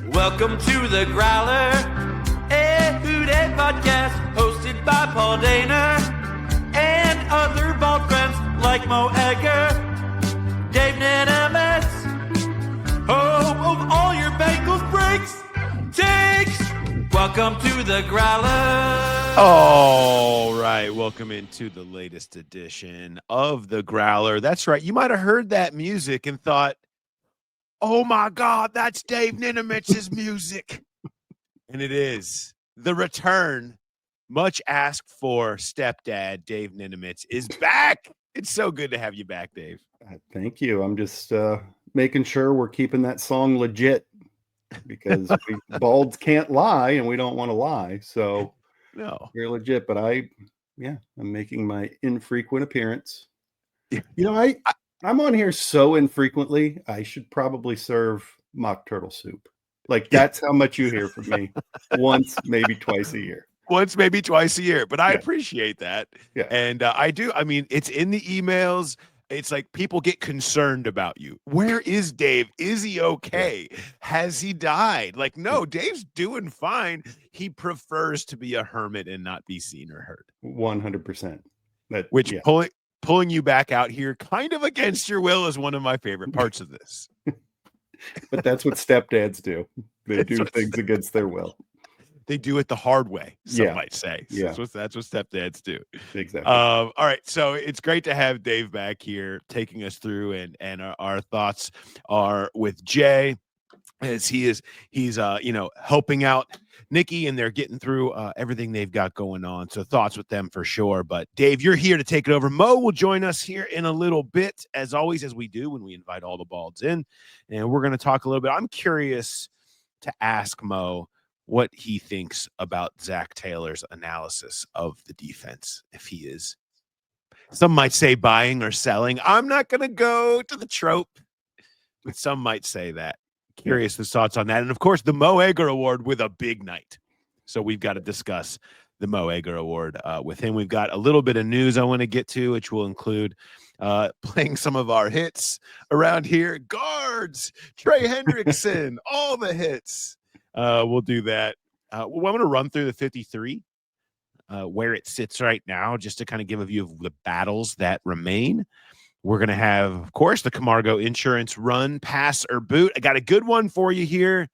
Welcome to the Growler, a Who Dey podcast hosted by Paul Dana and other bald friends like Mo Egger, Dave Niinemets, home of all your Bengals breaks, takes. Welcome to the Growler. All right, welcome into the latest edition of the Growler. That's right. You might have heard that music and thought, oh my God, that's Dave Niinemets' music. And it is. The return, much asked for stepdad, Dave Niinemets, is back. It's so good to have you back, Dave. Thank you. I'm just making sure we're keeping that song legit because balds can't lie and we don't want to lie. So no, you're legit. But I'm making my infrequent appearance. Yeah. You know, I'm on here so infrequently, I should probably serve mock turtle soup. Like, that's how much you hear from me. Once, maybe twice a year. Once, maybe twice a year. But I appreciate that. Yeah. And I do. I mean, it's in the emails. It's like people get concerned about you. Where is Dave? Is he okay? Yeah. Has he died? Like, no, Dave's doing fine. He prefers to be a hermit and not be seen or heard. 100%. Pulling you back out here kind of against your will is one of my favorite parts of this. But that's what stepdads do. They do things against their will. They do it the hard way, some might say. Yeah. That's what stepdads do. Exactly. All right. So it's great to have Dave back here taking us through, and our thoughts are with Jay as he's helping out Nikki, and they're getting through everything they've got going on. So thoughts with them for sure. But Dave, you're here to take it over. Mo will join us here in a little bit, as always, as we do when we invite all the balds in. And we're going to talk a little bit. I'm curious to ask Mo what he thinks about Zac Taylor's analysis of the defense. If he is, some might say buying or selling. I'm not going to go to the trope, but some might say that. Curious his thoughts on that. And of course, the Mo Egger Award with a big night. So we've got to discuss the Mo Egger Award with him. We've got a little bit of news I want to get to, which will include playing some of our hits around here. Guards, Trey Hendrickson, all the hits. We'll do that. I'm going to run through the 53, where it sits right now, just to kind of give a view of the battles that remain. We're going to have, of course, the Camargo Insurance Run, pass or boot. I got a good one for you here.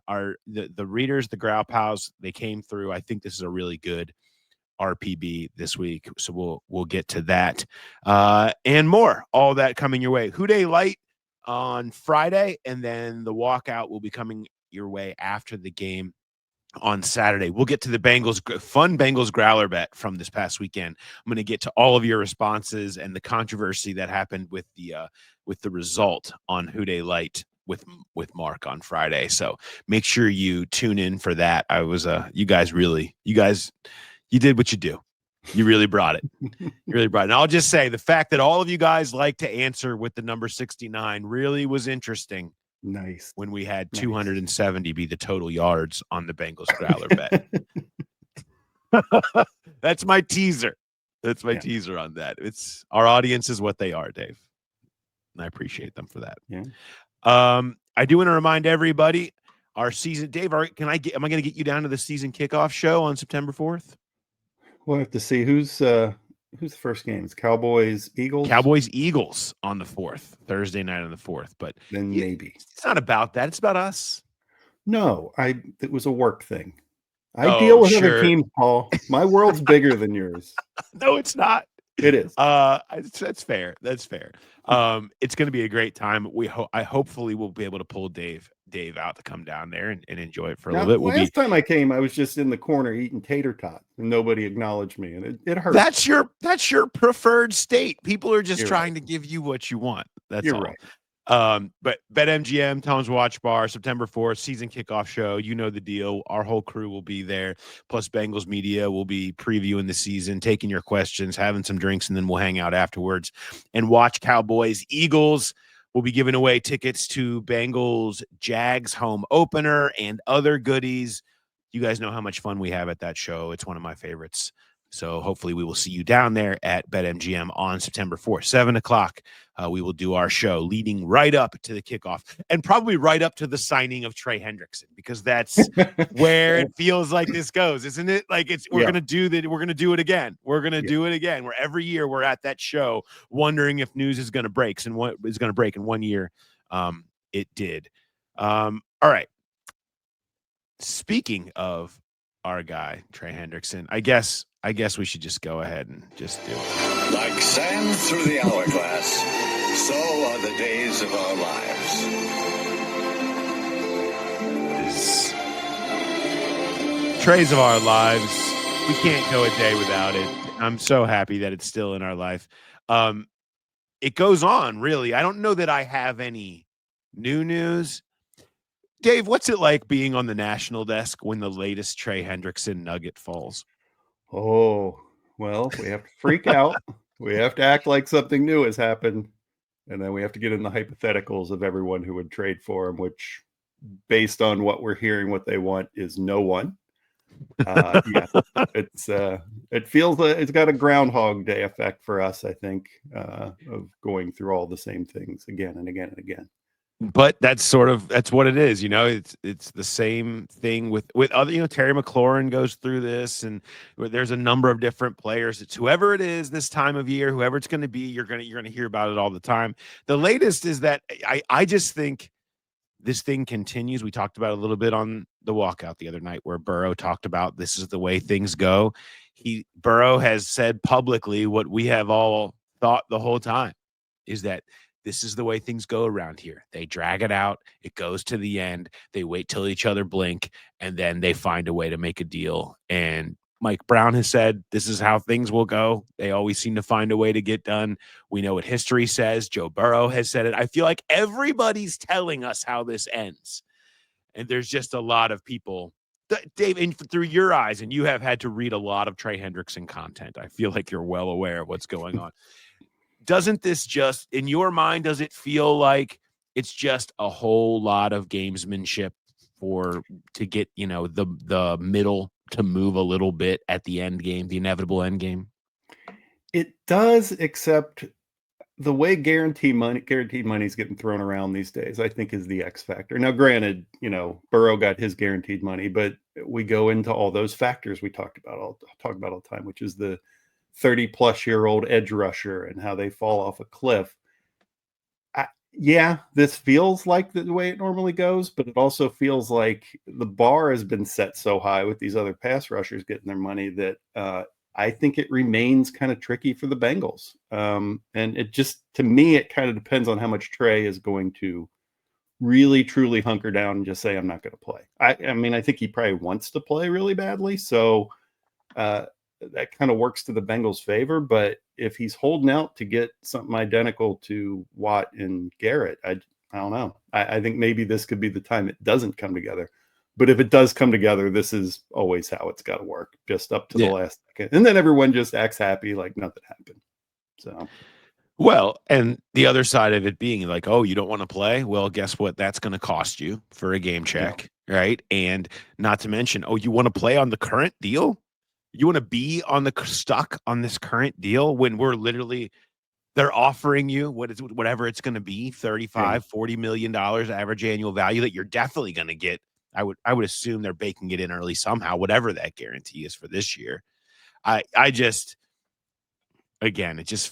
The readers, the Growl Pals, they came through. I think this is a really good RPB this week, so we'll get to that and more. All that coming your way. Who Dey Light on Friday, and then the walkout will be coming your way after the game on Saturday. We'll get to the fun Bengals Growler bet from this past weekend. I'm going to get to all of your responses and the controversy that happened with the result on Who Dey Light with Mark on Friday. So make sure you tune in for that. You guys you did what you do. You really brought it. And I'll just say the fact that all of you guys like to answer with the number 69 really was interesting. Nice. When we had 270 be the total yards on the Bengals Growler bet. That's my teaser. That's my teaser on that. It's our audience is what they are, Dave. And I appreciate them for that. Yeah. I do want to remind everybody our season. Dave, am I going to get you down to the season kickoff show on September 4th? We'll have to see who's the first game. It's Cowboys-Eagles? Cowboys-Eagles on the 4th, Thursday night on the 4th. But then maybe. It's not about that. It's about us. No, it was a work thing. I deal with other teams, Paul. My world's bigger than yours. No, it's not. It is. That's fair. That's fair. It's going to be a great time. I hopefully will be able to pull Dave out to come down there and enjoy it for a little bit. Last time I came, I was just in the corner eating tater tot, and nobody acknowledged me, and it hurt. That's your preferred state. People are just trying to give you what you want. That's all. Right. But BetMGM, Tom's Watch Bar, September 4th, season kickoff show. You know the deal. Our whole crew will be there. Plus Bengals media will be previewing the season, taking your questions, having some drinks, and then we'll hang out afterwards and watch Cowboys Eagles. We'll be giving away tickets to Bengals Jags home opener and other goodies. You guys know how much fun we have at that show. It's one of my favorites So hopefully we will see you down there at BetMGM on September 4th, 7 o'clock. We will do our show leading right up to the kickoff and probably right up to the signing of Trey Hendrickson, because that's where it feels like this goes, isn't it? Like we're going to do that. We're going to do it again. We're going to do it again, where every year we're at that show wondering if news is going to break, and what is going to break in 1 year. It did. All right. Speaking of our guy, Trey Hendrickson, I guess we should just go ahead and just do it. Like sand through the hourglass, so are the days of our lives. Trays of our lives. We can't go a day without it. I'm so happy that it's still in our life. It goes on, really. I don't know that I have any new news. Dave, what's it like being on the national desk when the latest Trey Hendrickson nugget falls? Oh, well, we have to freak out. We have to act like something new has happened. And then we have to get in the hypotheticals of everyone who would trade for him, which, based on what we're hearing, what they want is no one. It feels like it's got a Groundhog Day effect for us, I think, of going through all the same things again and again and again. But that's what it is. It's the same thing with other, Terry McLaurin goes through this, and there's a number of different players. It's whoever it is this time of year, whoever it's going to be, you're going to hear about it all the time. The latest is that I just think this thing continues. We talked about it a little bit on the walkout the other night, where Burrow talked about this is the way things go. Burrow has said publicly what we have all thought the whole time, is that this is the way things go around here. They drag it out. It goes to the end. They wait till each other blink, and then they find a way to make a deal. And Mike Brown has said this is how things will go. They always seem to find a way to get done. We know what history says. Joe Burrow has said it. I feel like everybody's telling us how this ends. And there's just a lot of people. Dave, and through your eyes, and you have had to read a lot of Trey Hendrickson content, I feel like you're well aware of what's going on. Doesn't this just, in your mind, does it feel like it's just a whole lot of gamesmanship to get, the middle to move a little bit at the end game, the inevitable end game? It does, except the way guaranteed money is getting thrown around these days, I think, is the X factor. Now, granted, Burrow got his guaranteed money, but we go into all those factors we talk about all the time, which is the 30-plus-year-old edge rusher and how they fall off a cliff. This feels like the way it normally goes, but it also feels like the bar has been set so high with these other pass rushers getting their money that I think it remains kind of tricky for the Bengals. And it just, to me, it kind of depends on how much Trey is going to really, truly hunker down and just say, I'm not going to play. I mean, I think he probably wants to play really badly. So, that kind of works to the Bengals' favor, but if he's holding out to get something identical to Watt and Garrett, I don't know. I think maybe this could be the time it doesn't come together. But if it does come together, this is always how it's got to work, just up to the last second. And then everyone just acts happy like nothing happened. So, well, and the other side of it being like, oh, you don't want to play? Well, guess what? That's going to cost you for a game check, right? And not to mention, oh, you want to play on the current deal? You want to be stuck on this current deal when they're offering you whatever it's going to be, $35-40 million average annual value that you're definitely going to get. I would assume they're baking it in early somehow, whatever that guarantee is for this year. It just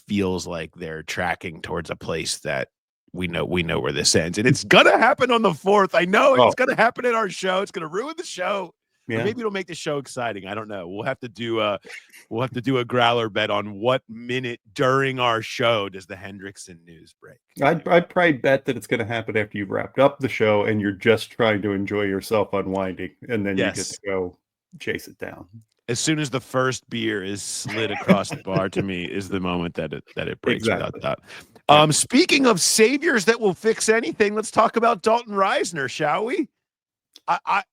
feels like they're tracking towards a place that we know where this ends, and it's gonna happen on the 4th. I know it's gonna happen at our show. It's gonna ruin the show. Yeah. Maybe it'll make the show exciting. I don't know. We'll have to do a growler bet on what minute during our show does the Hendrickson news break. I'd probably bet that it's going to happen after you've wrapped up the show and you're just trying to enjoy yourself unwinding, and then you get to go chase it down. As soon as the first beer is slid across the bar, to me, is the moment that it breaks. Exactly. Without that. Speaking of saviors that will fix anything, let's talk about Dalton Risner, shall we?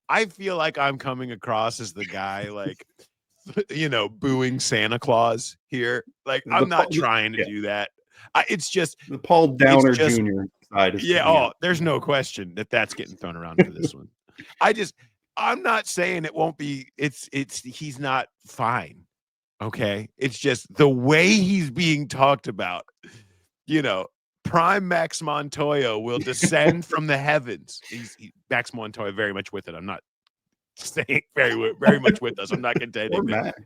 I feel like I'm coming across as the guy, like, booing Santa Claus here. Like, I'm not trying to do that. It's just the Paul Downer Jr. side. There's no question that's getting thrown around for this one. I'm not saying it won't be. He's not fine. Okay. It's just the way he's being talked about, prime Max Montoya will descend from the heavens. Max Montoya very much with it. I'm not saying very much with us. I'm not contending. Or Max.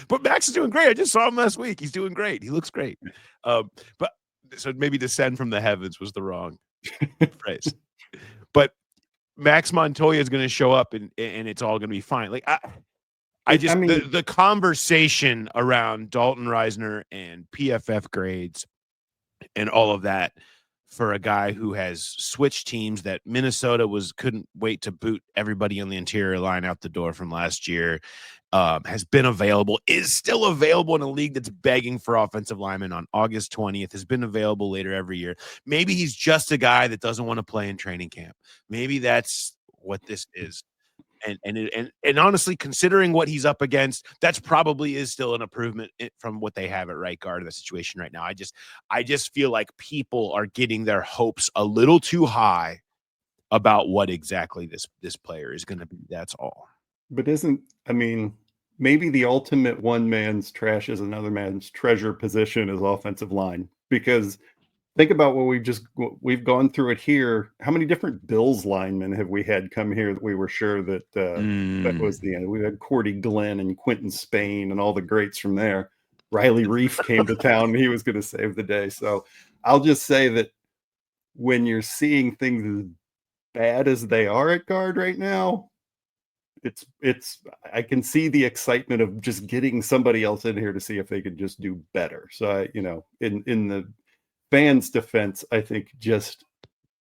But Max is doing great. I just saw him last week. He's doing great. He looks great. But so maybe descend from the heavens was the wrong phrase. But Max Montoya is going to show up and it's all going to be fine. Like the conversation around Dalton Risner and PFF grades and all of that for a guy who has switched teams, that Minnesota couldn't wait to boot everybody on the interior line out the door from last year, has been available, is still available in a league that's begging for offensive linemen on August 20th, has been available later every year. Maybe he's just a guy that doesn't want to play in training camp. Maybe that's what this is. And honestly, considering what he's up against, that's probably is still an improvement from what they have at right guard in the situation right now. I just feel like people are getting their hopes a little too high about what exactly this player is going to be. That's all. But maybe the ultimate one man's trash is another man's treasure position is offensive line, because think about what we've gone through it here. How many different Bills linemen have we had come here that we were sure that that was the end? We had Cordy Glenn and Quentin Spain and all the greats from there. Riley Reif came to town and he was going to save the day. So I'll just say that when you're seeing things as bad as they are at guard right now, it's I can see the excitement of just getting somebody else in here to see if they could just do better. So in the fans' defense, I think just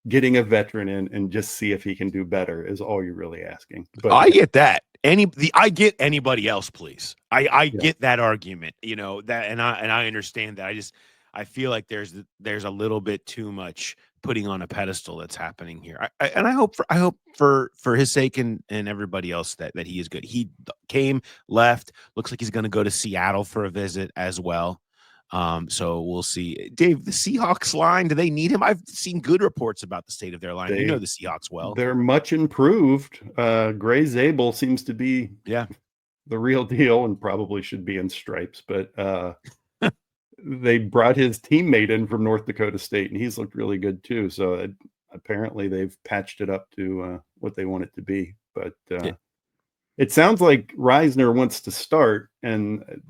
getting a veteran in and just see if he can do better is all you're really asking. But I get that. I get anybody else, please. I get that argument, that, and I understand that. I feel like there's a little bit too much putting on a pedestal that's happening here. I hope for his sake and everybody else that he is good. He came, left, looks like he's going to go to Seattle for a visit as well. So we'll see. Dave, the Seahawks line, do they need him? I've seen good reports about the state of their line. You know the Seahawks well. They're much improved. Gray Zabel seems to be the real deal and probably should be in stripes, but they brought his teammate in from North Dakota State and he's looked really good too. So apparently they've patched it up to what they want it to be. But it sounds like Risner wants to start, and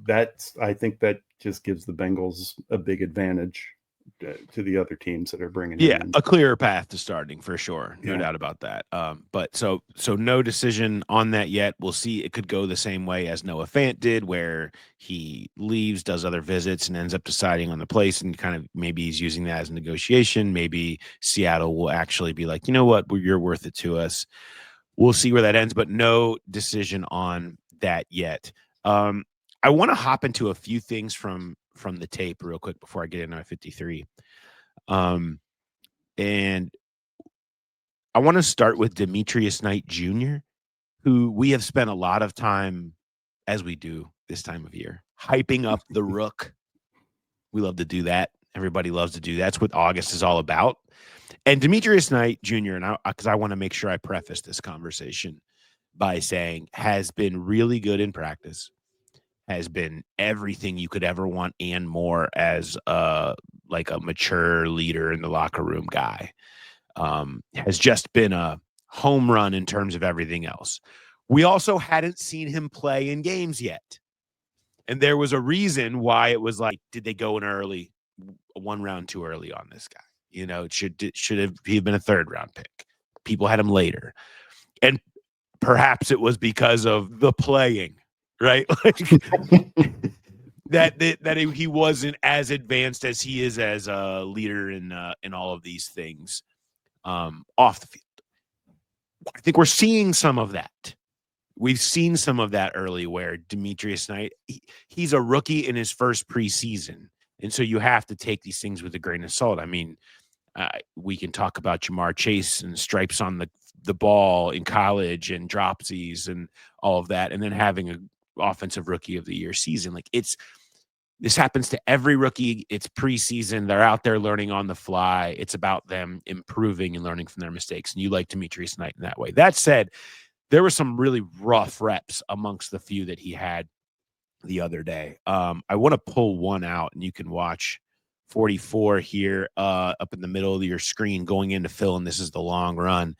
I think that just gives the Bengals a big advantage to the other teams that are bringing him in. A clearer path to starting for sure. No doubt about that. But so no decision on that yet. We'll see. It could go the same way as Noah Fant did, where he leaves, does other visits, and ends up deciding on the place, and kind of maybe he's using that as a negotiation. Maybe Seattle will actually be like, you know what, you're worth it to us. We'll see where that ends, but no decision on that yet. I want to hop into a few things from the tape real quick before I get into my 53. And I want to start with Demetrius Knight Jr., who we have spent a lot of time, as we do this time of year, hyping up the rook. We love to do that. Everybody loves to do that. That's what August is all about. And Demetrius Knight Jr., and because I want to make sure I preface this conversation by saying, has been really good in practice, has been everything you could ever want and more as like a mature leader in the locker room guy. Has just been a home run in terms of everything else. We also hadn't seen him play in games yet. And there was a reason why it was like, did they go in early, 1 round too early on this guy? It should have been a 3rd round pick. People had him later. And perhaps it was because of the playing, right? Like that he wasn't as advanced as he is as a leader in all of these things off the field. I think we're seeing some of that. We've seen some of that early where Demetrius Knight, he's a rookie in his first preseason. And so you have to take these things with a grain of salt. I mean, we can talk about Jamar Chase and stripes on the ball in college and dropsies and all of that, and then having an offensive rookie of the year season. Like this happens to every rookie. It's preseason. They're out there learning on the fly. It's about them improving and learning from their mistakes. And you like Demetrius Knight in that way. That said, there were some really rough reps amongst the few that he had the other day. I want to pull one out, and you can watch 44 here up in the middle of your screen going in to fill, and this is the long run.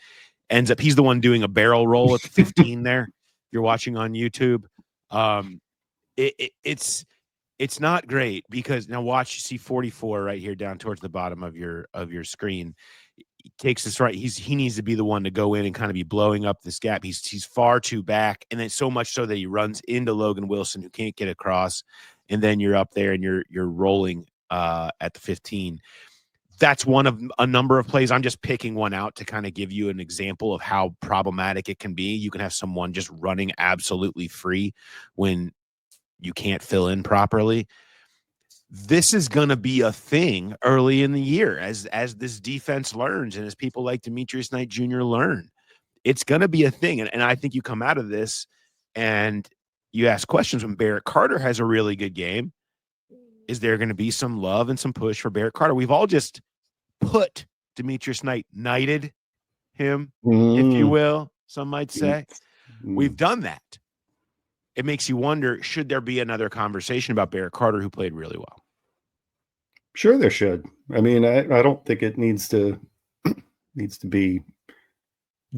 Ends up, he's the one doing a barrel roll at the 15 there. If you're watching on YouTube. It's not great because now watch, you see 44 right here down towards the bottom of your screen. He takes this right. He needs to be the one to go in and kind of be blowing up this gap. He's far too back, and then so much so that he runs into Logan Wilson, who can't get across, and then you're up there and you're rolling at the 15. That's one of a number of plays. I'm just picking one out to kind of give you an example of how problematic it can be. You can have someone just running absolutely free when you can't fill in properly. This is going to be a thing early in the year as this defense learns and as people like Demetrius Knight Jr. learn. It's going to be a thing. And I think you come out of this and you ask questions when Barrett Carter has a really good game. Is there going to be some love and some push for Barrett Carter? We've all just put Demetrius knighted him, if you will, some might say. We've done that. It makes you wonder, should there be another conversation about Barrett Carter, who played really well? Sure, there should. I mean, I don't think it needs to be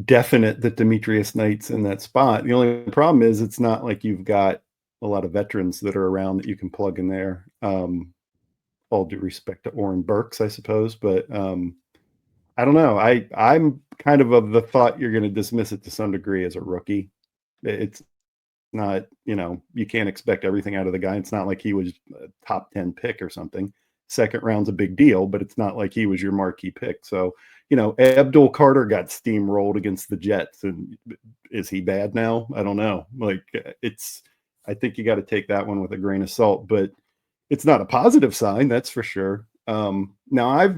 definite that Demetrius Knight's in that spot. The only problem is it's not like you've got a lot of veterans that are around that you can plug in there. All due respect to Oren Burks, I suppose, but I don't know. I'm kind of the thought you're going to dismiss it to some degree as a rookie. It's not, you can't expect everything out of the guy. It's not like he was a top 10 pick or something. Second round's a big deal, but it's not like he was your marquee pick. So, Abdul Carter got steamrolled against the Jets, and is he bad now? I don't know. I think you got to take that one with a grain of salt, but it's not a positive sign, that's for sure. Now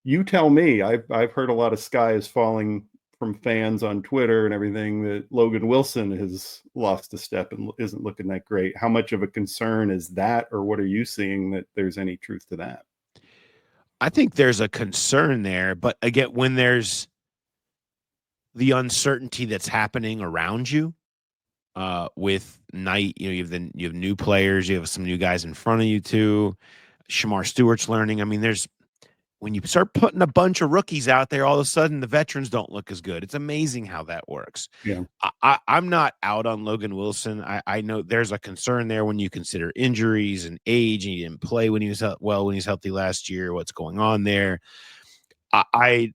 you tell me, I've heard a lot of sky is falling from fans on Twitter and everything that Logan Wilson has lost a step and isn't looking that great. How much of a concern is that, or what are you seeing that there's any truth to that? I think there's a concern there, but again, when there's the uncertainty that's happening around you, with Knight, you have new players, you have some new guys in front of you too. Shamar Stewart's learning. I mean, when you start putting a bunch of rookies out there, all of a sudden the veterans don't look as good. It's amazing how that works. Yeah, I'm not out on Logan Wilson. I know there's a concern there when you consider injuries and age, and he didn't play when he was healthy last year. What's going on there? I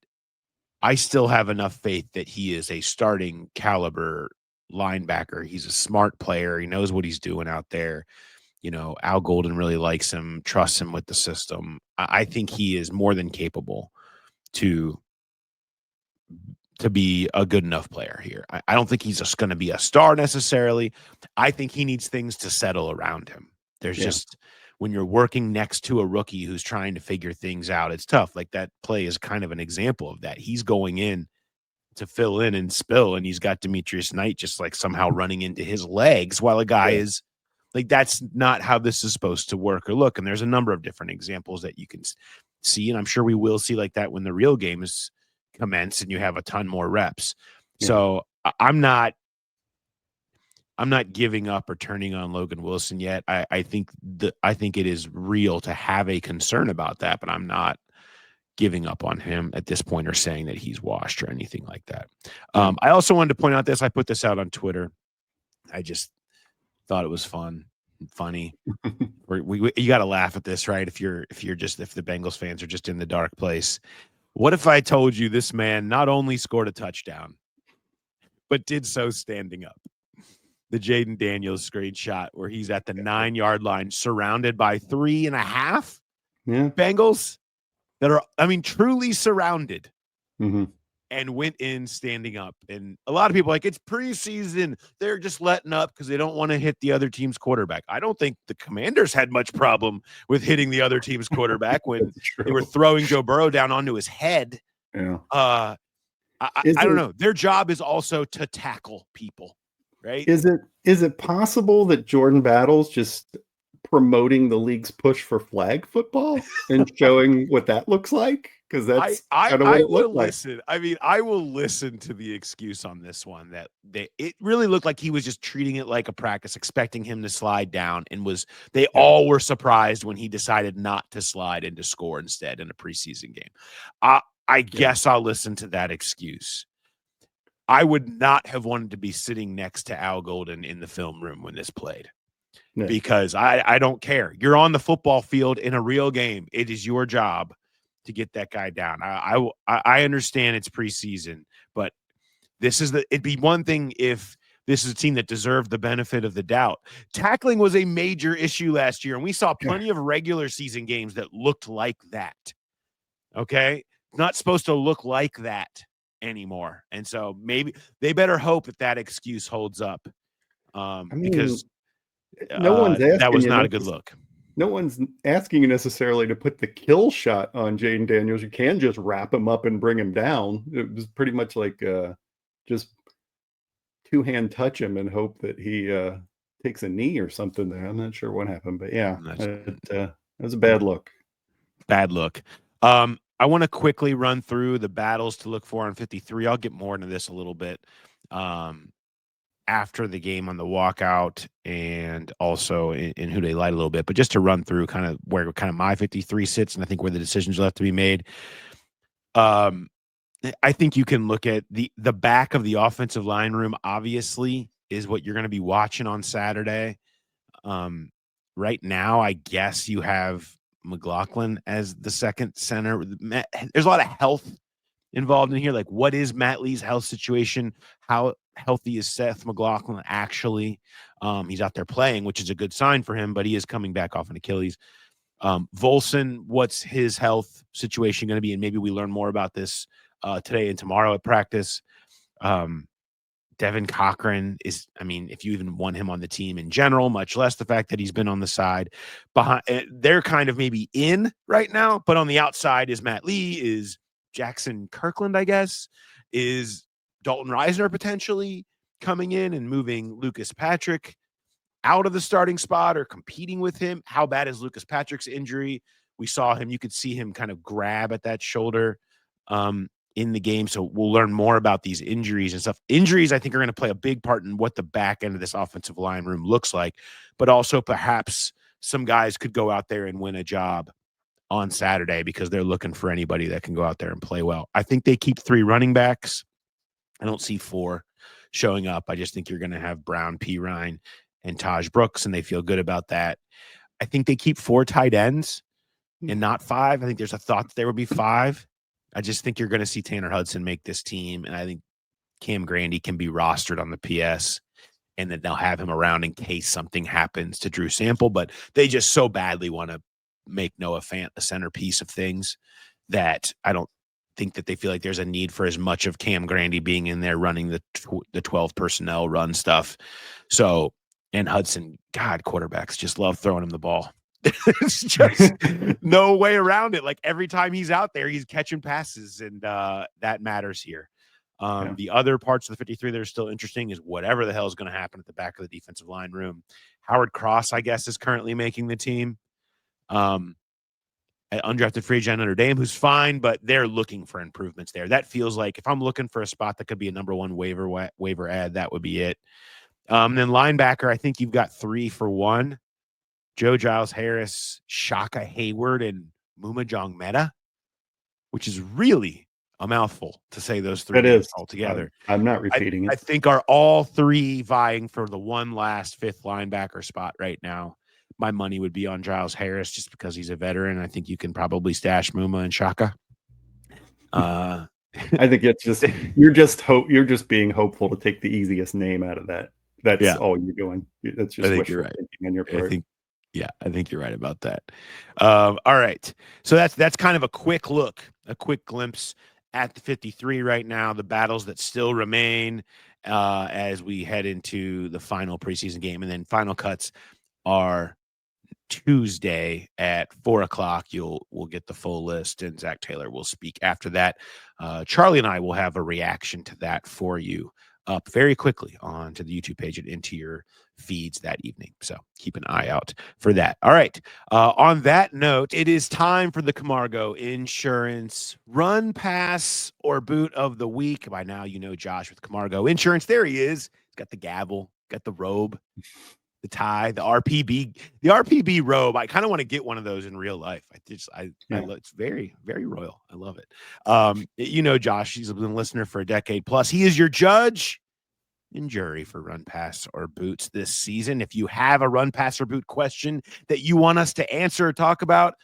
still have enough faith that he is a starting caliber linebacker. He's a smart player. He knows what he's doing out there. Al Golden really likes him, trusts him with the system. I think he is more than capable to be a good enough player here. I don't think he's just going to be a star necessarily. I think he needs things to settle around him. There's just, when you're working next to a rookie who's trying to figure things out, it's tough. Like that play is kind of an example of that. He's going in to fill in and spill, and he's got Demetrius Knight just like somehow running into his legs while a guy is like, that's not how this is supposed to work or look. And there's a number of different examples that you can see, and I'm sure we will see like that when the real game is commence and you have a ton more reps. So I'm not giving up or turning on Logan Wilson yet. I think it is real to have a concern about that, but I'm not giving up on him at this point or saying that he's washed or anything like that. I also wanted to point out this. I put this out on Twitter. I just thought it was funny. You got to laugh at this, right? If the Bengals fans are just in the dark place. What if I told you this man not only scored a touchdown, but did so standing up? The Jaden Daniels screenshot where he's at the 9-yard line, surrounded by 3.5 Bengals that are, truly surrounded, and went in standing up. And a lot of people are like, it's preseason. They're just letting up because they don't want to hit the other team's quarterback. I don't think the Commanders had much problem with hitting the other team's quarterback when they were throwing Joe Burrow down onto his head. Yeah. I don't know. Their job is also to tackle people, right? Is it possible that Jordan Battles just promoting the league's push for flag football and showing what that looks like? Because that's kind of what I it will looked like. listen. I mean, I will listen to the excuse on this one that it really looked like he was just treating it like a practice, expecting him to slide down, and they all were surprised when he decided not to slide and to score instead in a preseason game. I guess I'll listen to that excuse. I would not have wanted to be sitting next to Al Golden in the film room when this played. No. Because I don't care. You're on the football field in a real game. It is your job to get that guy down. I understand it's preseason, but it'd be one thing if this is a team that deserved the benefit of the doubt. Tackling was a major issue last year, and we saw plenty of regular season games that looked like that. Okay? Not supposed to look like that anymore. And so maybe they better hope that excuse holds up. Because no one's asking that was not a good look. No one's asking you necessarily to put the kill shot on Jaden Daniels. You can just wrap him up and bring him down. It was pretty much like just two-hand touch him and hope that he takes a knee or something there. I'm not sure what happened, but yeah, it was a bad look. Bad look. I want to quickly run through the battles to look for on 53. I'll get more into this a little bit after the game on the walkout and also in who they light a little bit, but just to run through kind of where kind of my 53 sits and I think where the decisions left to be made. I think you can look at the back of the offensive line room, obviously, is what you're going to be watching on Saturday. Right now, I guess you have McLaughlin as the second center. There's a lot of health involved in here. Like, what is Matt Lee's health situation? How healthy is Seth McLaughlin actually? He's out there playing, which is a good sign for him, but he is coming back off an Achilles. Volson, what's his health situation going to be? And maybe we learn more about this today and tomorrow at practice. Devin Cochran is, I mean, if you even want him on the team in general, much less the fact that he's been on the side behind, they're kind of maybe in right now, but on the outside is Matt Lee, is Jackson Kirkland, I guess, is Dalton Risner potentially coming in and moving Lucas Patrick out of the starting spot or competing with him. How bad is Lucas Patrick's injury? We saw him, you could see him kind of grab at that shoulder in the game. So we'll learn more about these injuries and stuff. Injuries, I think, are going to play a big part in what the back end of this offensive line room looks like, but also perhaps some guys could go out there and win a job on Saturday because they're looking for anybody that can go out there and play well. I think they keep 3 running backs. I don't see 4 showing up. I just think you're going to have Brown, P. Ryan, and Taj Brooks, and they feel good about that. I think they keep 4 tight ends and not 5. I think there's a thought that there will be 5. I just think you're going to see Tanner Hudson make this team, and I think Cam Grandy can be rostered on the PS, and then they'll have him around in case something happens to Drew Sample, but they just so badly want to make Noah Fant a centerpiece of things that I don't think that they feel like there's a need for as much of Cam Grandy being in there running the 12 personnel run stuff. So, and Hudson, God, quarterbacks just love throwing him the ball. There's just no way around it. Like every time he's out there, he's catching passes, and that matters here. The other parts of the 53 that are still interesting is whatever the hell is going to happen at the back of the defensive line room. Howard Cross, I guess, is currently making the team. Undrafted free agent Notre Dame, who's fine, but they're looking for improvements there. That feels like if I'm looking for a spot that could be a number 1 waiver ad, that would be it. Then linebacker, I think you've got 3 for 1. Joe Giles Harris, Shaka Hayward, and Muma Jongmeta, which is really a mouthful to say those 3 names all together. I'm not repeating it. I think are all 3 vying for the one last 5th linebacker spot right now. My money would be on Giles Harris just because he's a veteran. I think you can probably stash Muma and Shaka. I think it's just you're just being hopeful to take the easiest name out of that. That's all you're doing. That's just what you're thinking on your part. I think you're right about that. All right. So that's kind of a quick look, a quick glimpse at the 53 right now, the battles that still remain as we head into the final preseason game. And then final cuts are Tuesday at 4:00. We'll get the full list, and Zac Taylor will speak after that. Charlie and I will have a reaction to that for you up very quickly onto the YouTube page and into your feeds that evening. So keep an eye out for that. All right. On that note, it is time for the Camargo Insurance Run, Pass, or Boot of the Week. By now, you know Josh with Camargo Insurance. There he is. He's got the gavel, got the robe, the tie, the RPB robe. I kind of want to get one of those in real life. It's very, very royal. I love it. You know, Josh, he's been a listener for a decade plus. He is your judge and jury for run, pass, or boots this season. If you have a run, pass, or boot question that you want us to answer or talk about,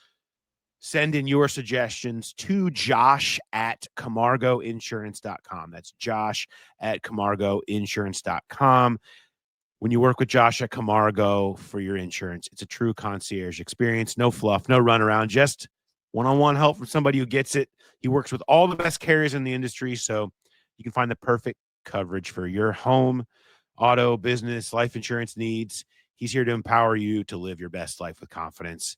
send in your suggestions to josh@camargoinsurance.com. That's josh@camargoinsurance.com. When you work with Josh at Camargo for your insurance, it's a true concierge experience. No fluff, no runaround, just one-on-one help from somebody who gets it. He works with all the best carriers in the industry, so you can find the perfect coverage for your home, auto, business, life insurance needs. He's here to empower you to live your best life with confidence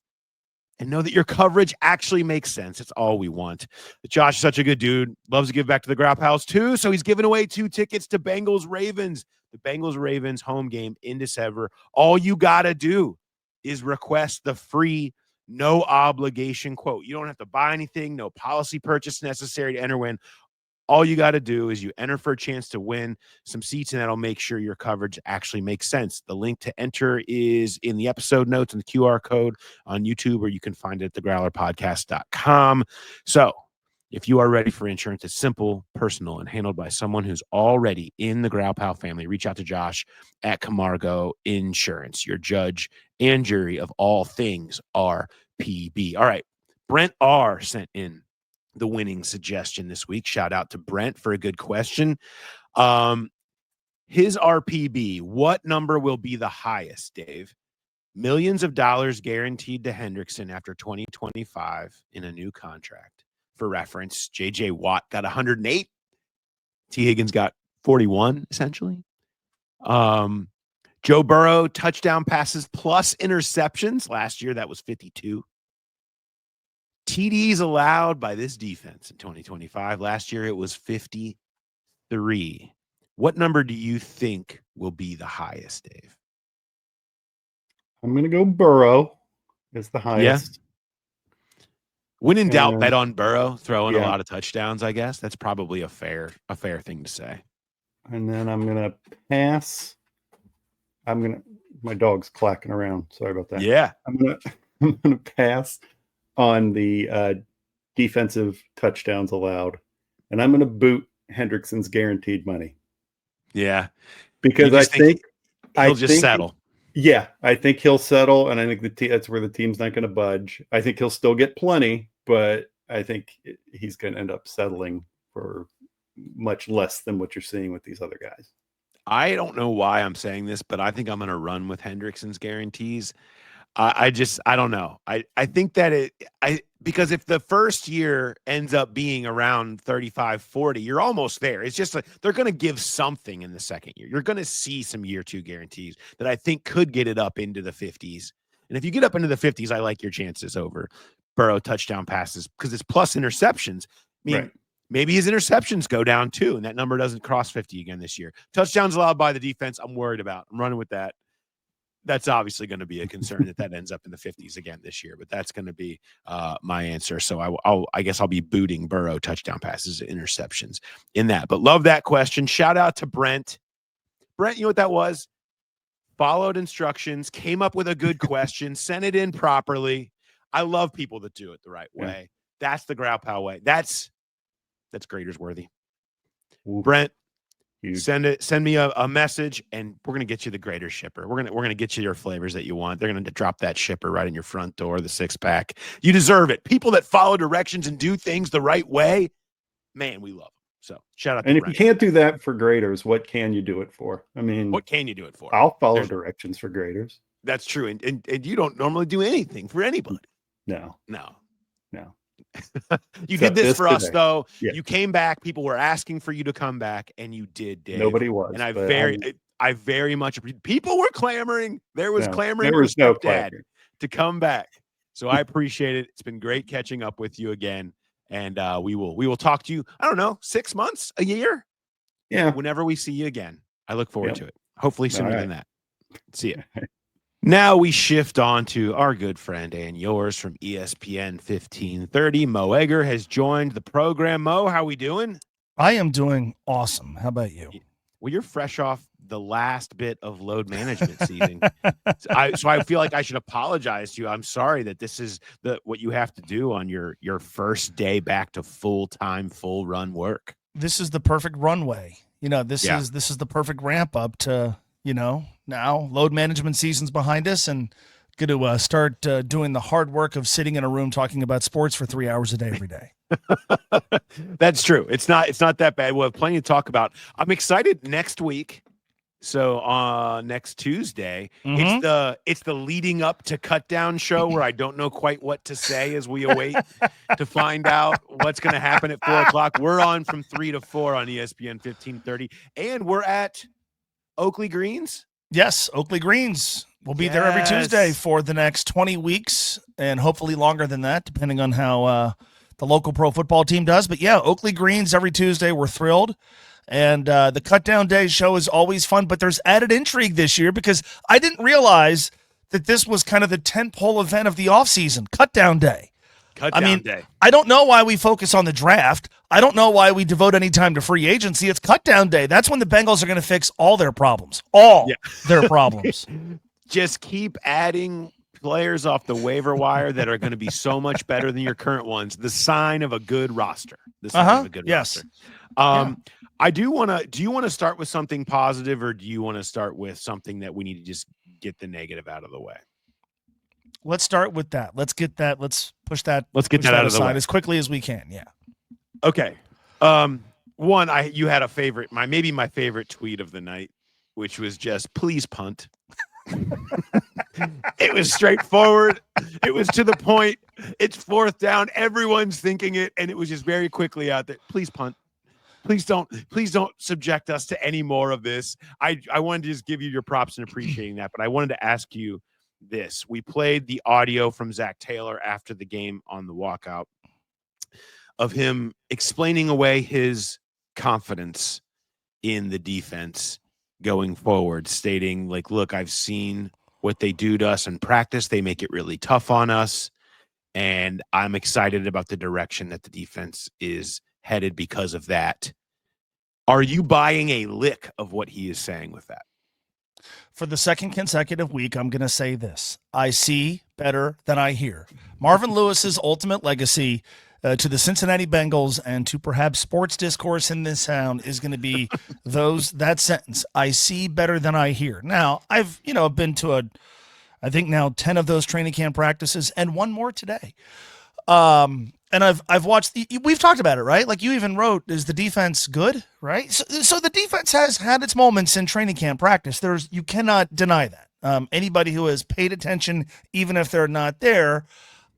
and know that your coverage actually makes sense. It's all we want. But Josh is such a good dude. Loves to give back to the Grap House too. So he's giving away 2 tickets to Bengals Ravens, the Bengals Ravens home game in December. All you got to do is request the free, no obligation quote. You don't have to buy anything, no policy purchase necessary to enter win. All you got to do is you enter for a chance to win some seats, and that'll make sure your coverage actually makes sense. The link to enter is in the episode notes and the QR code on YouTube, or you can find it at thegrowlerpodcast.com. So if you are ready for insurance, it's simple, personal, and handled by someone who's already in the Growl Pal family. Reach out to Josh at Camargo Insurance, your judge and jury of all things RPB. All right. Brent R. sent in the winning suggestion this week. Shout out to Brent for a good question. His RPB, what number will be the highest, Dave? Millions of dollars guaranteed to Hendrickson after 2025 in a new contract. For reference, J.J. Watt got 108. T. Higgins got 41, essentially. Joe Burrow, touchdown passes plus interceptions. Last year, that was 52. TDs allowed by this defense in 2025. Last year, it was 53. What number do you think will be the highest, Dave? I'm going to go Burrow as the highest. When in doubt, bet on Burrow throwing a Yeah. lot of touchdowns, I guess. That's probably a fair thing to say. And then I'm going to pass. My dog's clacking around. Sorry about that. Yeah. I'm going to pass on the defensive touchdowns allowed. And I'm going to boot Hendrickson's guaranteed money. Yeah. Because I think he'll just settle. Yeah, I think he'll settle, and I think that's where the team's not going to budge. I think he'll still get plenty, but I think he's going to end up settling for much less than what you're seeing with these other guys. I don't know why I'm saying this, but I think I'm going to run with Hendrickson's guarantees. I don't know. I think that because if the first year ends up being around 35, 40, you're almost there. It's just like they're going to give something in the second year. You're going to see some year 2 guarantees that I think could get it up into the 50s. And if you get up into the 50s, I like your chances over Burrow touchdown passes because it's plus interceptions. I mean, maybe his interceptions go down too, and that number doesn't cross 50 again this year. Touchdowns allowed by the defense, I'm worried about. I'm running with that. That's obviously going to be a concern that ends up in the 50s again this year, but that's going to be my answer. So I guess I'll be booting Burrow touchdown passes, interceptions in that. But love that question. Shout out to Brent. Brent, you know what that was? Followed instructions, came up with a good question, sent it in properly. I love people that do it the right way. That's the Growl Pal way. That's graders worthy. Brent. Send me a message, and we're gonna get you the greater shipper. We're gonna get you your flavors that you want. They're gonna drop that shipper right in your front door, the 6-pack. You deserve it. People that follow directions and do things the right way, man, we love them. So shout out to And Brent. if you can't do that for graders, what can you do it for? I mean, what can you do it for? I'll follow directions for graders. That's true. And you don't normally do anything for anybody. No. You did this for us, though. Yeah. You came back. People were asking for you to come back, and you did, Dave. Nobody was. And I very much appreciate. People were clamoring. There was clamoring. There was no clamoring to come back. So I appreciate it. It's been great catching up with you again. And we will talk to you, I don't know, 6 months, a year? Yeah. Whenever we see you again, I look forward Yep. to it. Hopefully sooner All right. than that. See ya. Now we shift on to our good friend and yours from ESPN 1530. Mo Egger has joined the program. Mo, how we doing? I am doing awesome. How about you? Well, you're fresh off the last bit of load management season. So I feel like I should apologize to you. I'm sorry that this is what you have to do on your first day back to full-time, full run work. This is the perfect runway. This is the perfect ramp up to, now load management season's behind us and going to start doing the hard work of sitting in a room talking about sports for 3 hours a day every day. That's true. It's not that bad. We'll have plenty to talk about. I'm excited next week. So next Tuesday, it's the leading up to Cutdown show where I don't know quite what to say as we await to find out what's going to happen at 4:00. We're on from 3 to 4 on ESPN 1530, and we're at Oakley Greens. Yes, Oakley Greens. We'll be there every Tuesday for the next 20 weeks and hopefully longer than that, depending on how the local pro football team does. But yeah, Oakley Greens every Tuesday. We're thrilled. And the Cutdown Day show is always fun, but there's added intrigue this year because I didn't realize that this was kind of the tentpole event of the offseason, Cutdown Day. Day. I don't know why we focus on the draft. I don't know why we devote any time to free agency. It's Cutdown Day. That's when the Bengals are going to fix all their problems. Their problems. Just keep adding players off the waiver wire that are going to be so much better than your current ones. The sign of a good roster. The sign of a good roster. I do want you want to start with something positive, or do you want to start with something that we need to just get the negative out of the way? Let's start with that. Let's push that. Let's get that out of the way as quickly as we can. Yeah. Okay. You had a favorite, maybe my favorite tweet of the night, which was just please punt. It was straightforward. It was to the point. It's 4th down. Everyone's thinking it, and it was just very quickly out there. Please punt. Please don't subject us to any more of this. I wanted to just give you your props and appreciating that, but I wanted to ask you this. We played the audio from Zac Taylor after the game on the walkout of him explaining away his confidence in the defense going forward, stating like, look, I've seen what they do to us in practice. They make it really tough on us, and I'm excited about the direction that the defense is headed because of that. Are you buying a lick of what he is saying with that? For the second consecutive week, I'm going to say this. I see better than I hear. Marvin Lewis's ultimate legacy to the Cincinnati Bengals and to perhaps sports discourse in this town is going to be that sentence. I see better than I hear. Now, I've been to I think now 10 of those training camp practices and one more today. And I've watched. We've talked about it, right? Like you even wrote, "Is the defense good?" Right. So the defense has had its moments in training camp practice. You cannot deny that. Anybody who has paid attention, even if they're not there,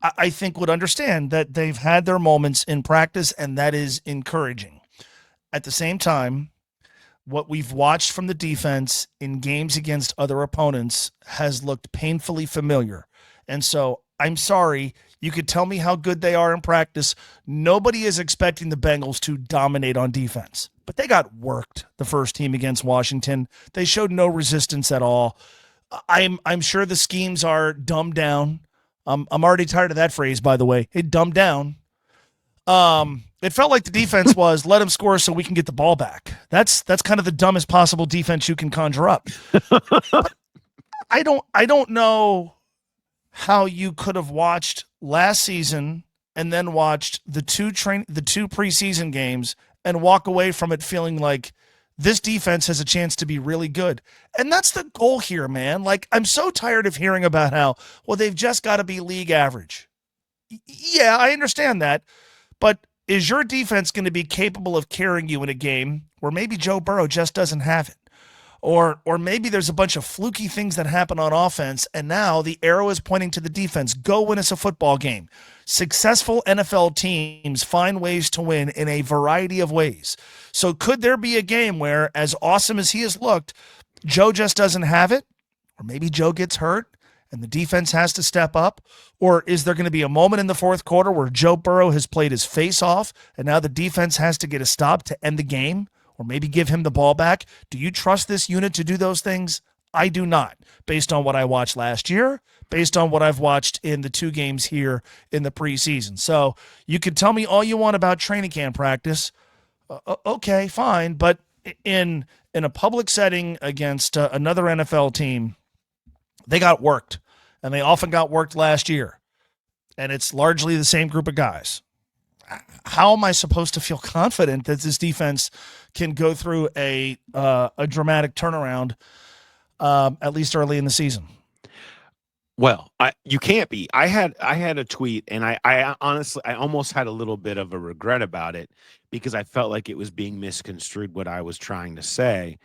I think would understand that they've had their moments in practice, and that is encouraging. At the same time, what we've watched from the defense in games against other opponents has looked painfully familiar, and so I'm sorry. You could tell me how good they are in practice. Nobody is expecting the Bengals to dominate on defense, but they got worked the first team against Washington. They showed no resistance at all. I'm sure the schemes are dumbed down. I'm already tired of that phrase, by the way. Hey, dumbed down. It felt like the defense was let them score so we can get the ball back. That's kind of the dumbest possible defense you can conjure up. I don't know how you could have watched last season and then watched the two preseason games and walk away from it feeling like this defense has a chance to be really good. And that's the goal here, man. Like, I'm so tired of hearing about how, well, they've just got to be league average. Yeah, I understand that. But is your defense going to be capable of carrying you in a game where maybe Joe Burrow just doesn't have it? Or maybe there's a bunch of fluky things that happen on offense, and now the arrow is pointing to the defense. Go win us a football game. Successful NFL teams find ways to win in a variety of ways. So could there be a game where, as awesome as he has looked, Joe just doesn't have it? Or maybe Joe gets hurt and the defense has to step up? Or is there going to be a moment in the fourth quarter where Joe Burrow has played his face off and now the defense has to get a stop to end the game? or maybe give him the ball back. Do you trust this unit to do those things? I do not, based on what I watched last year, based on what I've watched in the 2 games here in the preseason. So you can tell me all you want about training camp practice. Okay, fine. But in a public setting against another NFL team, they got worked, and they often got worked last year. And it's largely the same group of guys. How am I supposed to feel confident that this defense can go through a dramatic turnaround, at least early in the season? Well, you can't be. I had a tweet, and I honestly, I almost had a little bit of a regret about it because I felt like it was being misconstrued what I was trying to say.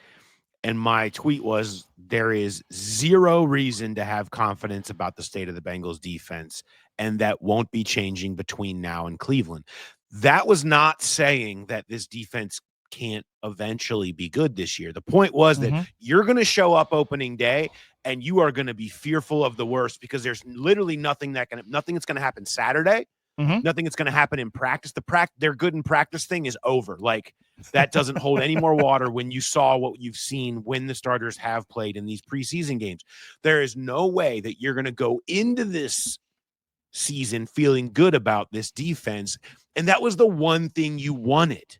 And my tweet was, there is zero reason to have confidence about the state of the Bengals defense, and that won't be changing between now and Cleveland. That was not saying that this defense can't eventually be good this year. The point was that you're going to show up opening day and you are going to be fearful of the worst because there's literally nothing that's going to happen Saturday. Nothing that's going to happen in practice. They're good in practice thing is over. Like, that doesn't hold any more water when you saw what you've seen when the starters have played in these preseason games. There is no way that you're going to go into this season feeling good about this defense. And that was the one thing you wanted.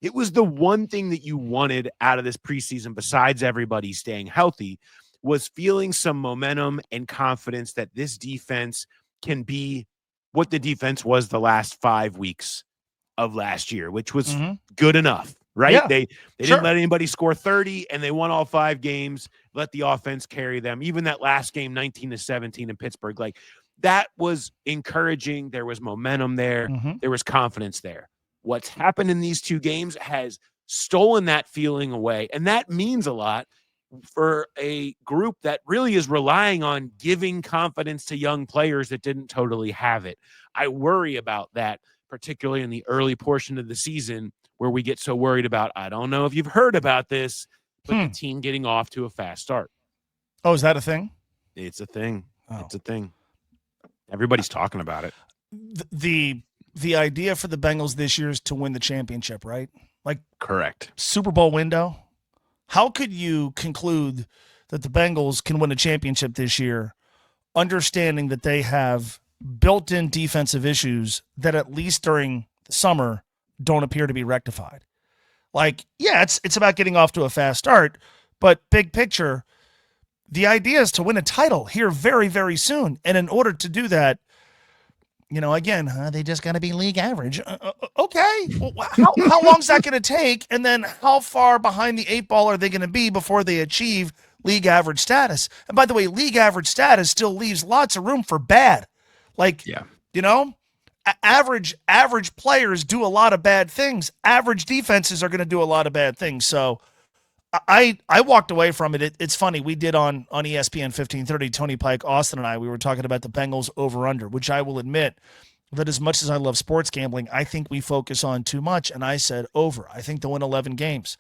It was the one thing that you wanted out of this preseason, besides everybody staying healthy, was feeling some momentum and confidence that this defense can be what the defense was the last 5 weeks of last year, which was good enough, right? Yeah, They didn't let anybody score 30, and they won all 5 games, let the offense carry them. Even that last game, 19-17 in Pittsburgh, like, that was encouraging. There was momentum there. There was confidence there. What's happened in these 2 games has stolen that feeling away, and that means a lot for a group that really is relying on giving confidence to young players that didn't totally have it. I worry about that, particularly in the early portion of the season where we get so worried about, I don't know if you've heard about this, but the team getting off to a fast start. Oh, is that a thing? It's a thing. Oh. It's a thing. Everybody's talking about it. The idea for the Bengals this year is to win the championship, right? Like, correct. Super Bowl window. How could you conclude that the Bengals can win a championship this year, understanding that they have built-in defensive issues that at least during the summer don't appear to be rectified? Like, yeah, it's about getting off to a fast start, but big picture, the idea is to win a title here very, very soon. And in order to do that, again, they just got to be league average. Okay. Well, how long is that going to take? And then how far behind the 8 ball are they going to be before they achieve league average status? And by the way, league average status still leaves lots of room for bad. Like, average players do a lot of bad things. Average defenses are going to do a lot of bad things. So I walked away from it. It's funny. We did on ESPN 1530, Tony Pike, Austin, and I, we were talking about the Bengals over-under, which I will admit that as much as I love sports gambling, I think we focus on too much. And I said over. I think they'll win 11 games.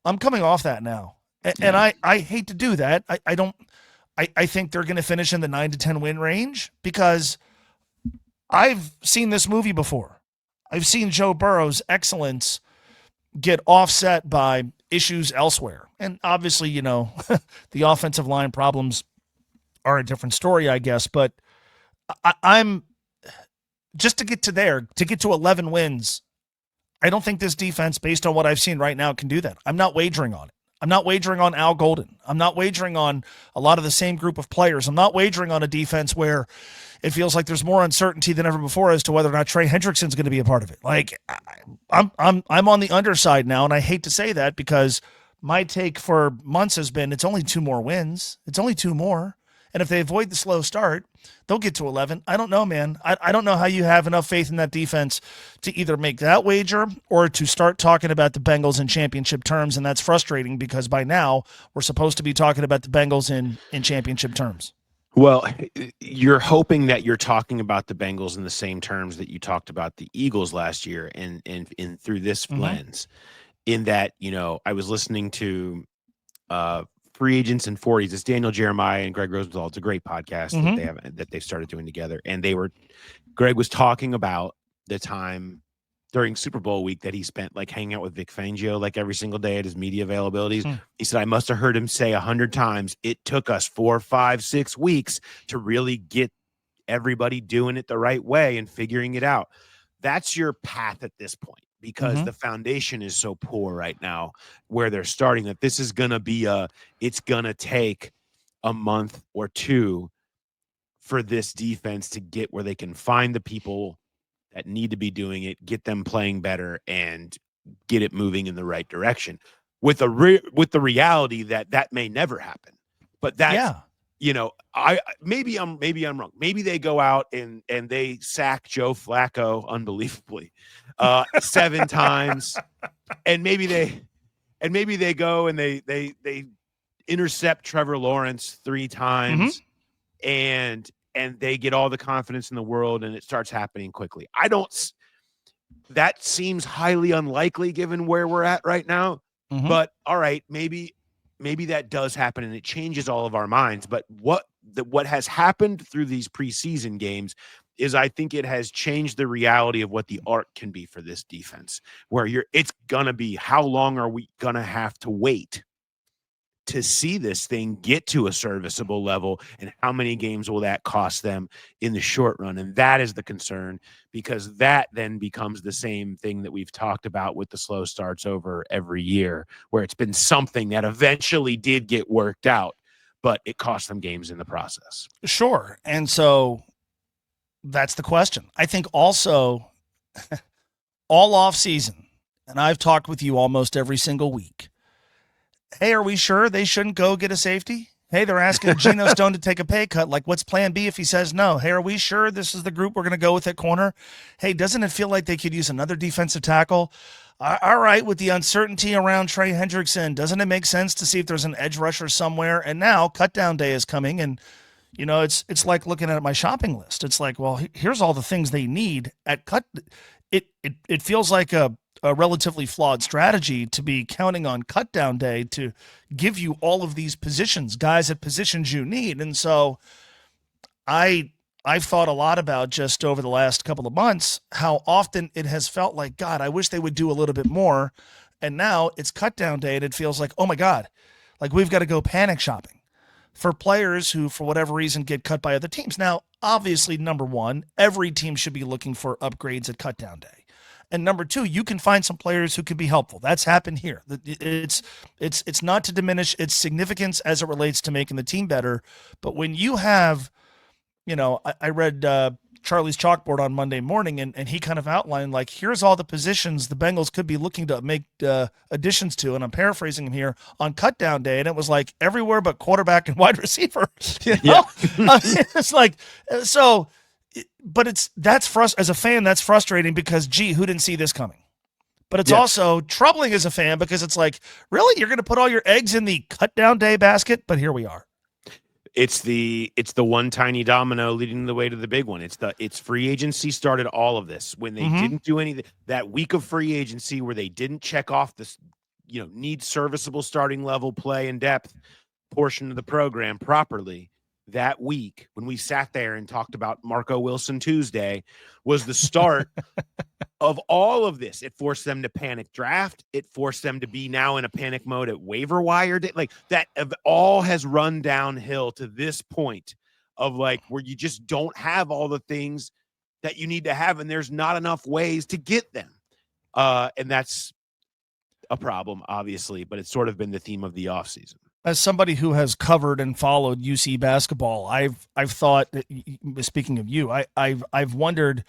I'm coming off that now. And I hate to do that. I think they're going to finish in the 9 to 10 win range because I've seen this movie before. I've seen Joe Burrow's excellence get offset by issues elsewhere. And obviously, the offensive line problems are a different story, I guess. But I'm just to get to 11 wins, I don't think this defense, based on what I've seen right now, can do that. I'm not wagering on it. I'm not wagering on Al Golden. I'm not wagering on a lot of the same group of players. I'm not wagering on a defense where it feels like there's more uncertainty than ever before as to whether or not Trey Hendrickson is going to be a part of it. Like, I'm on the underside now, and I hate to say that because my take for months has been it's only 2 more wins. It's only 2 more. And if they avoid the slow start, they'll get to 11. I don't know, man. I don't know how you have enough faith in that defense to either make that wager or to start talking about the Bengals in championship terms, and that's frustrating because by now we're supposed to be talking about the Bengals in championship terms. Well, you're hoping that you're talking about the Bengals in the same terms that you talked about the Eagles last year and through this lens, in that, I was listening to Free Agents and 40s. It's Daniel Jeremiah and Greg Rosenthal. It's a great podcast that they've started doing together. And Greg was talking about the time during Super Bowl week that he spent like hanging out with Vic Fangio like every single day at his media availabilities. He said, I must have heard him say 100 times, it took us 4, 5, 6 weeks to really get everybody doing it the right way and figuring it out. That's your path at this point, because the foundation is so poor right now where they're starting, that this is going to be it's going to take a month or two for this defense to get where they can find the people that need to be doing it, get them playing better, and get it moving in the right direction, with the reality that that may never happen. But that's, maybe I'm wrong. Maybe they go out and they sack Joe Flacco unbelievably 7 times, and maybe they go and they intercept Trevor Lawrence 3 times, and they get all the confidence in the world, and it starts happening quickly. That seems highly unlikely given where we're at right now. But all right, maybe that does happen and it changes all of our minds. But what has happened through these preseason games is, I think it has changed the reality of what the arc can be for this defense, where it's gonna be, how long are we gonna have to wait to see this thing get to a serviceable level, and how many games will that cost them in the short run? And that is the concern, because that then becomes the same thing that we've talked about with the slow starts over every year, where it's been something that eventually did get worked out, but it cost them games in the process. Sure. And so that's the question. I think also all off season, and I've talked with you almost every single week, hey, are we sure they shouldn't go get a safety? Hey, they're asking Geno Stone to take a pay cut. Like, what's plan B if he says no? Hey, are we sure this is the group we're going to go with at corner? Hey, doesn't it feel like they could use another defensive tackle? All right, with the uncertainty around Trey Hendrickson, doesn't it make sense to see if there's an edge rusher somewhere? And now Cutdown Day is coming, and it's like looking at my shopping list. It's like, well, here's all the things they need at cut. It feels like a relatively flawed strategy to be counting on Cutdown Day to give you all of these positions, guys at positions you need. And so I've thought a lot about, just over the last couple of months, how often it has felt like, God, I wish they would do a little bit more. And now it's Cutdown Day, and it feels like, oh my God, like we've got to go panic shopping for players who, for whatever reason, get cut by other teams. Now, obviously, number one, every team should be looking for upgrades at Cutdown Day. And number two, you can find some players who can be helpful. That's happened here. It's not to diminish its significance as it relates to making the team better. But when you have, I read Charlie's chalkboard on Monday morning, and he kind of outlined, like, here's all the positions the Bengals could be looking to make additions to. And I'm paraphrasing him here, on Cutdown Day. And it was like everywhere but quarterback and wide receiver. Yeah. It's like, so... But as a fan, that's frustrating, because, gee, who didn't see this coming? But it's also troubling as a fan, because it's like, really, you're going to put all your eggs in the Cutdown Day basket? But here we are. It's the one tiny domino leading the way to the big one. It's free agency started all of this, when they didn't do anything. That week of free agency where they didn't check off this, need serviceable starting level play and depth portion of the program properly. That week, when we sat there and talked about Marco Wilson Tuesday, was the start of all of this. It forced them to panic draft. It forced them to be now in a panic mode at waiver wire. Like, that all has run downhill to this point of, like, where you just don't have all the things that you need to have, and there's not enough ways to get them. And that's a problem, obviously, but it's sort of been the theme of the offseason. As somebody who has covered and followed UC basketball, I've thought, speaking of you, I've wondered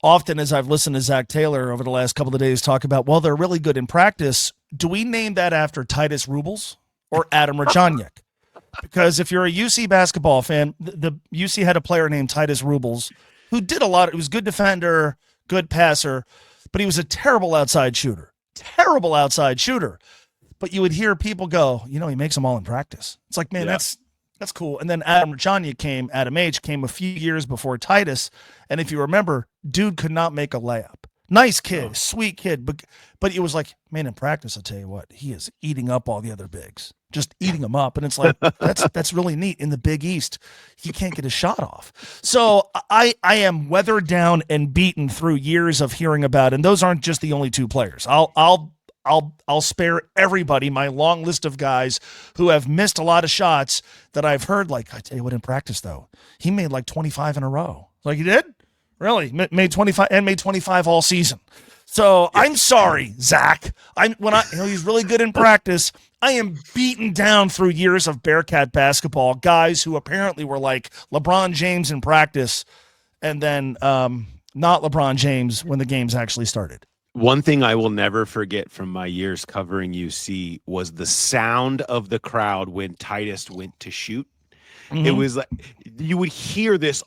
often, as I've listened to Zac Taylor over the last couple of days talk about, well, they're really good in practice. Do we name that after Titus Rubles or Adam Rajaniak? Because if you're a UC basketball fan, the UC had a player named Titus Rubles who did a lot. He was a good defender, good passer, but he was a terrible outside shooter. But you would hear people go, he makes them all in practice. It's like, man, that's cool. And then Adam H came a few years before Titus. And if you remember, dude could not make a layup. Nice kid, sweet kid, but it was like, man, in practice, I'll tell you what, he is eating up all the other bigs, just eating them up, and it's like that's really neat. In the Big East, he can't get a shot off. So I am weathered down and beaten through years of hearing about, and those aren't just the only two players. I'll spare everybody my long list of guys who have missed a lot of shots that I've heard. Like, I tell you what, in practice though, he made like 25 in a row. Like, he did. Really? Made 25 and made 25 all season. So I'm sorry, Zach. He's really good in practice. I am beaten down through years of Bearcat basketball, guys who apparently were like LeBron James in practice and then not LeBron James when the games actually started. One thing I will never forget from my years covering UC was the sound of the crowd when Titus went to shoot. Mm-hmm. It was like you would hear these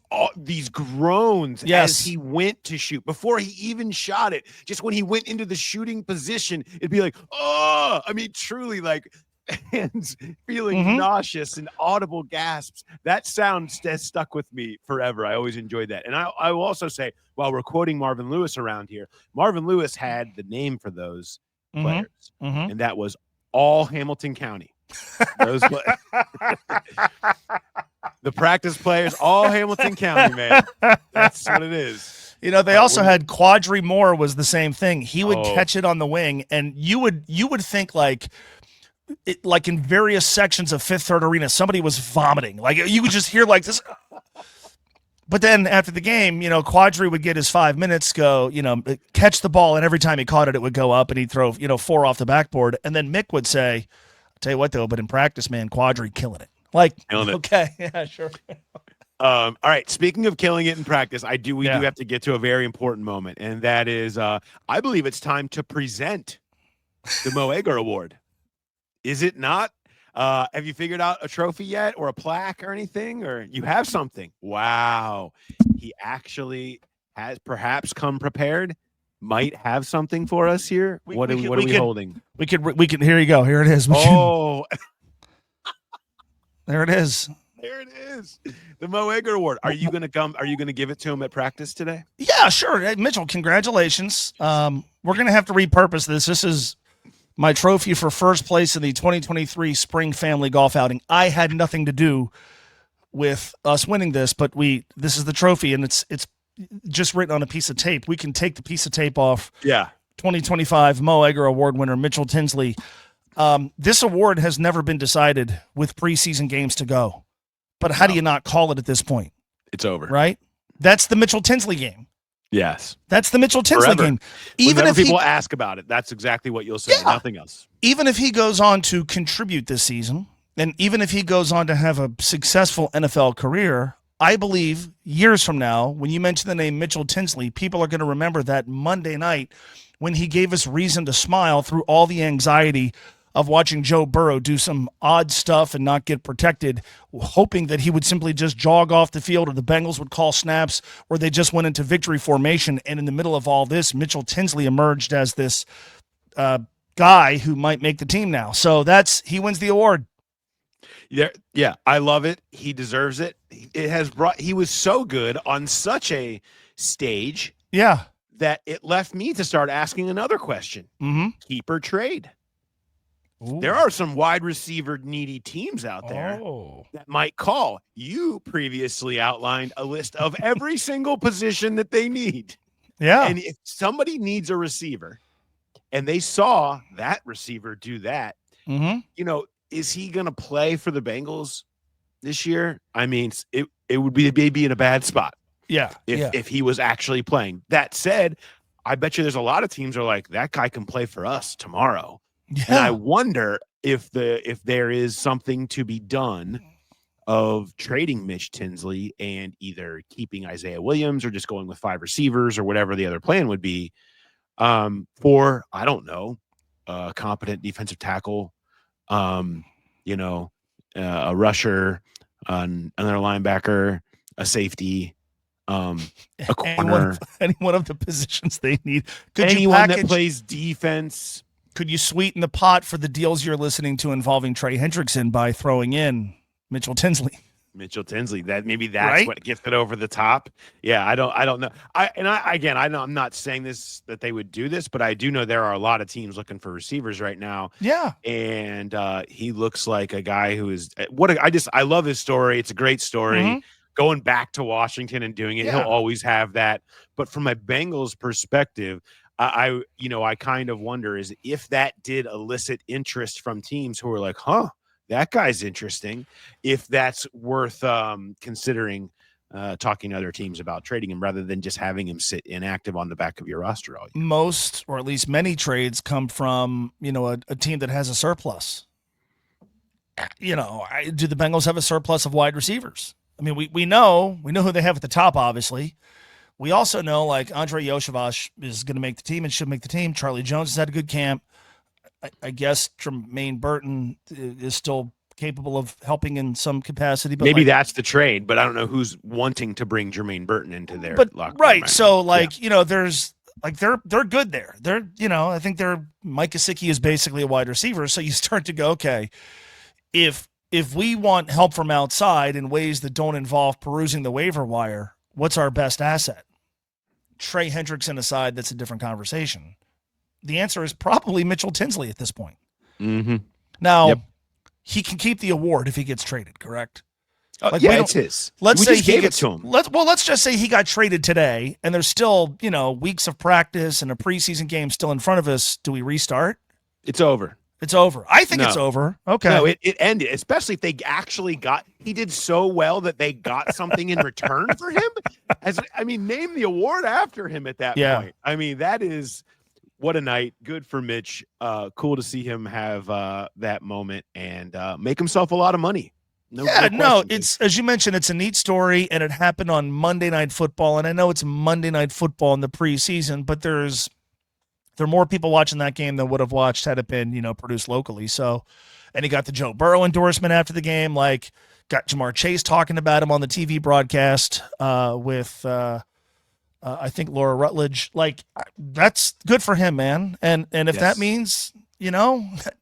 groans as he went to shoot before he even shot it. Just when he went into the shooting position, it'd be like, oh, I mean, truly like hands feeling nauseous and audible gasps. That sound has stuck with me forever. I always enjoyed that. And I will also say, while we're quoting Marvin Lewis around here, Marvin Lewis had the name for those players, and that was all Hamilton County. Those the practice players, all Hamilton County, man. That's what it is. You know, they also had Quadri Moore was the same thing. He would catch it on the wing, and you would think like in various sections of Fifth Third Arena, somebody was vomiting. Like you would just hear like this. But then after the game, you know, Quadri would get his 5 minutes, go, you know, catch the ball, and every time he caught it, it would go up, and he'd throw, 4 off the backboard. And then Mick would say, tell you what, though, but in practice, man, Quadri killing it. Like, okay, yeah, sure. All right. Speaking of killing it in practice, we do have to get to a very important moment, and that is, I believe it's time to present the Mo Egger Award. Is it not? Have you figured out a trophy yet, or a plaque, or anything, or you have something? Wow, he actually has perhaps come prepared. Might have something for us here. What are we holding? We could. Here you go. Here it is. There it is. There it is. The Mo Egger Award. Are you going to come? Are you going to give it to him at practice today? Yeah, sure. Hey, Mitchell, congratulations. We're going to have to repurpose this. This is my trophy for first place in the 2023 Spring Family Golf Outing. I had nothing to do with us winning this, but this is the trophy, and it's just written on a piece of tape. We can take the piece of tape off. Yeah. 2025 Mo Egger Award winner Mitchell Tinsley. This award has never been decided with preseason games to go. But how do you not call it at this point? It's over. Right? That's the Mitchell Tinsley game. Yes. That's the Mitchell Tinsley game. Even if people ask about it, that's exactly what you'll say. Yeah. Nothing else. Even if he goes on to contribute this season, and even if he goes on to have a successful NFL career, I believe years from now, when you mention the name Mitchell Tinsley, people are going to remember that Monday night when he gave us reason to smile through all the anxiety of watching Joe Burrow do some odd stuff and not get protected, hoping that he would simply just jog off the field, or the Bengals would call snaps, or they just went into victory formation. And in the middle of all this, Mitchell Tinsley emerged as this guy who might make the team now. So he wins the award. Yeah, I love it. He deserves it. He was so good on such a stage. Yeah. That it left me to start asking another question. Keep or trade? Ooh. There are some wide receiver needy teams out there that might call. You previously outlined a list of every single position that they need. Yeah. And if somebody needs a receiver and they saw that receiver do that, is he going to play for the Bengals this year? I mean, it would be maybe in a bad spot. Yeah. If he was actually playing. That said, I bet you there's a lot of teams are like, that guy can play for us tomorrow. Yeah. And I wonder if there is something to be done of trading Mitch Tinsley and either keeping Isaiah Williams or just going with 5 receivers or whatever the other plan would be for, I don't know, a competent defensive tackle, a rusher, another linebacker, a safety, a corner. Any one of the positions they need. Anyone that plays defense. Could you sweeten the pot for the deals you're listening to involving Trey Hendrickson by throwing in Mitchell Tinsley? Mitchell Tinsley. That maybe that's Right? what gets it over the top. Yeah, I don't know. I know I'm not saying this that they would do this, but I do know there are a lot of teams looking for receivers right now. Yeah. And he looks like a guy who is I love his story. It's a great story. Mhm. Going back to Washington and doing it, Yeah. he'll always have that. But from a Bengals perspective, I kind of wonder is if that did elicit interest from teams who are like, huh, that guy's interesting, if that's worth considering talking to other teams about trading him rather than just having him sit inactive on the back of your roster all year. Most, or at least many trades come from, a team that has a surplus. Do the Bengals have a surplus of wide receivers? I mean, we know who they have at the top, obviously. We also know, like, Andre Yoshavash is going to make the team and should make the team. Charlie Jones has had a good camp. I guess Jermaine Burton is still capable of helping in some capacity. But maybe that's the trade, but I don't know who's wanting to bring Jermaine Burton into their locker room right. now. So, there's they're good there. They're, I think Mike Gesicki is basically a wide receiver. So you start to go, okay, if we want help from outside in ways that don't involve perusing the waiver wire, what's our best asset? Trey Hendrickson aside, that's a different conversation. The answer is probably Mitchell Tinsley at this point. Mm-hmm. Now, he can keep the award if he gets traded, correct? It's his. Let's we say just he gave gets, it to him. Let's just say he got traded today, and there's still, weeks of practice and a preseason game still in front of us. Do we restart? It's over. It's over. I think it's over. Okay. No, it ended, especially if they actually he did so well that they got something in return for him. Name the award after him at that point. I mean, that is what a night. Good for Mitch. Cool to see him have that moment and make himself a lot of money. It's, as you mentioned, it's a neat story, and it happened on Monday Night Football. And I know it's Monday Night Football in the preseason, but there are more people watching that game than would have watched had it been, produced locally. So, and he got the Joe Burrow endorsement after the game, got Jamar Chase talking about him on the TV broadcast with, I think, Laura Rutledge. That's good for him, man. And if that means,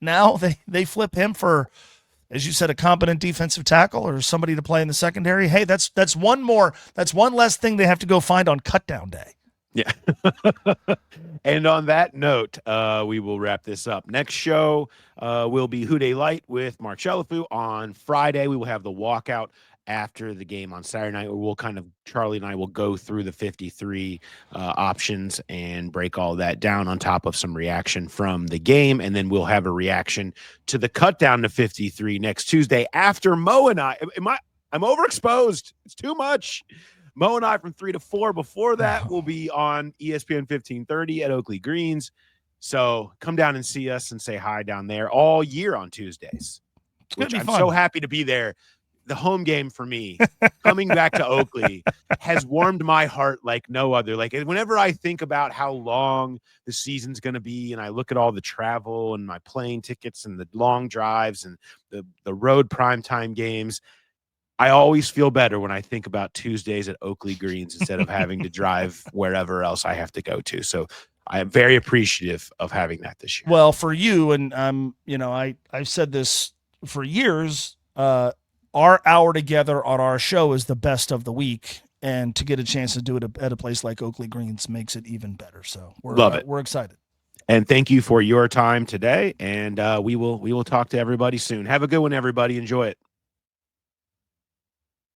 now they flip him for, as you said, a competent defensive tackle or somebody to play in the secondary. Hey, that's one less thing they have to go find on Cutdown Day. Yeah. And on that note, we will wrap this up. Next show will be Who Dey Light with Mark Chelafu. On Friday, we will have the walkout after the game on Saturday night, where Charlie and I will go through the 53 options and break all that down on top of some reaction from the game. And then we'll have a reaction to the cut down to 53 next Tuesday after Mo and I. I'm overexposed. It's too much. Mo and I from 3 to 4. Before that, we'll be on ESPN 1530 at Oakley Greens. So come down and see us and say hi down there all year on Tuesdays. Which I'm so happy to be there. The home game for me, coming back to Oakley, has warmed my heart like no other. Whenever I think about how long the season's going to be, and I look at all the travel and my plane tickets and the long drives and the road primetime games, I always feel better when I think about Tuesdays at Oakley Greens instead of having to drive wherever else I have to go to. So I am very appreciative of having that this year. Well, for you, and I've said this for years, our hour together on our show is the best of the week. And to get a chance to do it at a place like Oakley Greens makes it even better. So Love it. We're excited. And thank you for your time today. And we will talk to everybody soon. Have a good one, everybody. Enjoy it.